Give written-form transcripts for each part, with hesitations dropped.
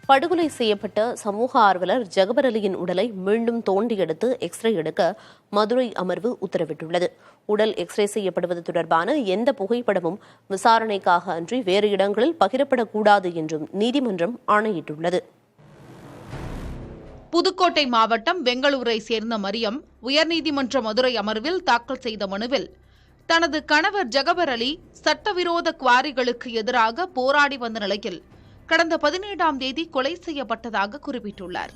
படுகொலை செய்யப்பட்ட சமூக ஆர்வலர் ஜகபர் அலியின் உடலை மீண்டும் தோண்டி எடுத்து எக்ஸ்ரே எடுக்க மதுரை அமர்வு உத்தரவிட்டுள்ளது. உடல் எக்ஸ்ரே செய்யப்படுவது தொடர்பான எந்த புகைப்படமும் விசாரணைக்காக அன்றி வேறு இடங்களில் பகிரப்படக்கூடாது என்றும் நீதிமன்றம் ஆணையிட்டுள்ளது. புதுக்கோட்டை மாவட்டம் பெங்களூரை சேர்ந்த மரியம் உயர்நீதிமன்ற மதுரை அமர்வில் தாக்கல் செய்த மனுவில் தனது கணவர் ஜகபர் அலி சட்டவிரோத குவாரிகளுக்கு எதிராக போராடி வந்த நிலையில் கடந்த 17ஆம் தேதி கொலை செய்யப்பட்டதாக குறிப்பிட்டுள்ளார்.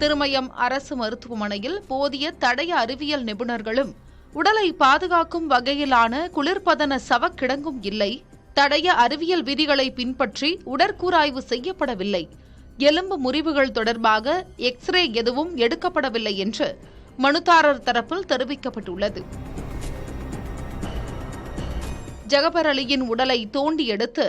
திருமயம் அரசு மருத்துவமனையில் போதிய தடய அறிவியல் நிபுணர்களும் உடலை பாதுகாக்கும் வகையிலான குளிர்பதன சவக்கிடங்கும் இல்லை, தடய அறிவியல் விதிகளை பின்பற்றி உடற்கூராய்வு செய்யப்படவில்லை, எலும்பு முறிவுகள் தொடர்பாக எக்ஸ்ரே எதுவும் எடுக்கப்படவில்லை என்று மனுதாரர் தரப்பில் தெரிவிக்கப்பட்டுள்ளது. ஜகபர் அலியின் உடலை தோண்டி எடுத்து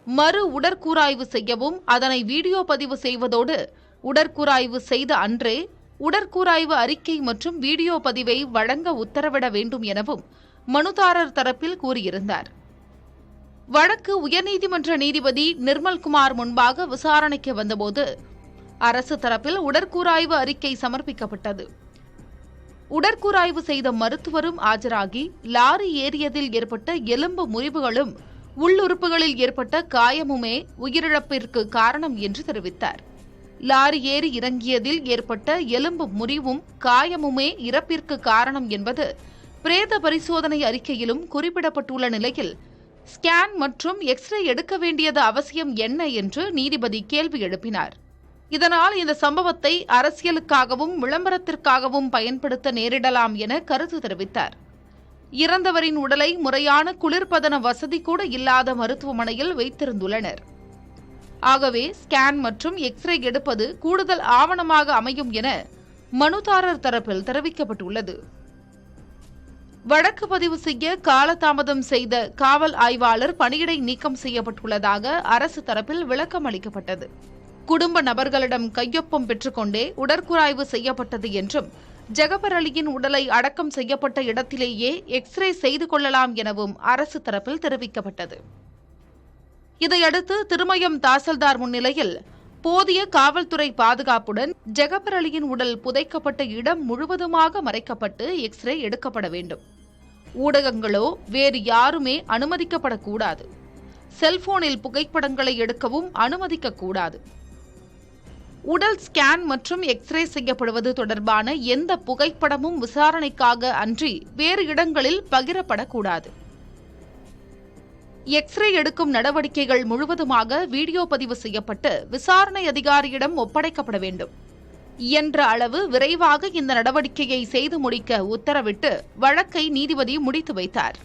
மறு உடற்கூராய்வு செய்யவும் அதனை வீடியோ பதிவு செய்வதோடு உடற்கூராய்வு செய்த அன்றே உடற்கூராய்வு அறிக்கை மற்றும் வீடியோ பதிவை வழங்க உத்தரவிட வேண்டும் எனவும் மனுதாரர் தரப்பில் கூறியிருந்தார். வழக்கு உயர்நீதிமன்ற நீதிபதி நிர்மல்குமார் முன்பாக விசாரணைக்கு வந்தபோது அரசு தரப்பில் உடற்கூராய்வு அறிக்கை சமர்ப்பிக்கப்பட்டது. உடற்கூராய்வு செய்த மருத்துவரும் ஆஜராகி லாரி ஏறியதில் ஏற்பட்ட எலும்பு முறிவுகளும் உள்ளுறுப்புகளில் ஏற்பட்ட காயமுமே உயிரிழப்பிற்கு காரணம் என்று தெரிவித்தார். லாரி ஏறி இறங்கியதில் ஏற்பட்ட எலும்பு முறிவும் காயமுமே இறப்பிற்கு காரணம் என்பது பிரேத பரிசோதனை அறிக்கையிலும் குறிப்பிடப்பட்டுள்ள நிலையில் ஸ்கேன் மற்றும் எக்ஸ்ரே எடுக்க வேண்டியது அவசியம் என்ன என்று நீதிபதி கேள்வி எழுப்பினார். இதனால் இந்த சம்பவத்தை அரசியலுக்காகவும் விளம்பரத்திற்காகவும் பயன்படுத்த நேரிடலாம் என கருத்து தெரிவித்தார். இறந்தவரின் உடலை முறையான குளிர்பதன வசதி கூட இல்லாத மருத்துவமனையில் வைத்திருந்துள்ளனர். ஆகவே ஸ்கேன் மற்றும் எக்ஸ்ரே எடுப்பது கூடுதல் ஆவணமாக அமையும் என மனுதாரர் தரப்பில் தெரிவிக்கப்பட்டுள்ளது. வழக்கு பதிவு செய்ய காலதாமதம் செய்த காவல் ஆய்வாளர் பணியிடை நீக்கம் செய்யப்பட்டுள்ளதாக அரசு தரப்பில் விளக்கம் அளிக்கப்பட்டது. குடும்ப நபர்களிடம் கையொப்பம் பெற்றுக்கொண்டே உடற்கூராய்வு செய்யப்பட்டது என்றும் ஜகபர் அலியின் உடலை அடக்கம் செய்யப்பட்ட இடத்திலேயே எக்ஸ்ரே செய்து கொள்ளலாம் எனவும் அரசு தரப்பில் தெரிவிக்கப்பட்டது. இதையடுத்து திருமயம் தாசில்தார் முன்னிலையில் போதிய காவல்துறை பாதுகாப்புடன் ஜகபர் அலியின் உடல் புதைக்கப்பட்ட இடம் முழுவதுமாக மறைக்கப்பட்டு எக்ஸ்ரே எடுக்கப்பட வேண்டும். ஊடகங்களோ வேறு யாருமே அனுமதிக்கப்படக்கூடாது. செல்போனில் புகைப்படங்களை எடுக்கவும் அனுமதிக்கக்கூடாது. உடல் ஸ்கேன் மற்றும் எக்ஸ்ரே செய்யப்படுவது தொடர்பான எந்த புகைப்படமும் விசாரணைக்காக அன்றி வேறு இடங்களில் பகிரப்படக்கூடாது. எக்ஸ்ரே எடுக்கும் நடவடிக்கைகள் முழுவதுமாக வீடியோ பதிவு செய்யப்பட்டு விசாரணை அதிகாரியிடம் ஒப்படைக்கப்பட வேண்டும். இயன்ற அளவு விரைவாக இந்த நடவடிக்கையை செய்து முடிக்க உத்தரவிட்டு வழக்கை நீதிபதி முடித்து வைத்தார்.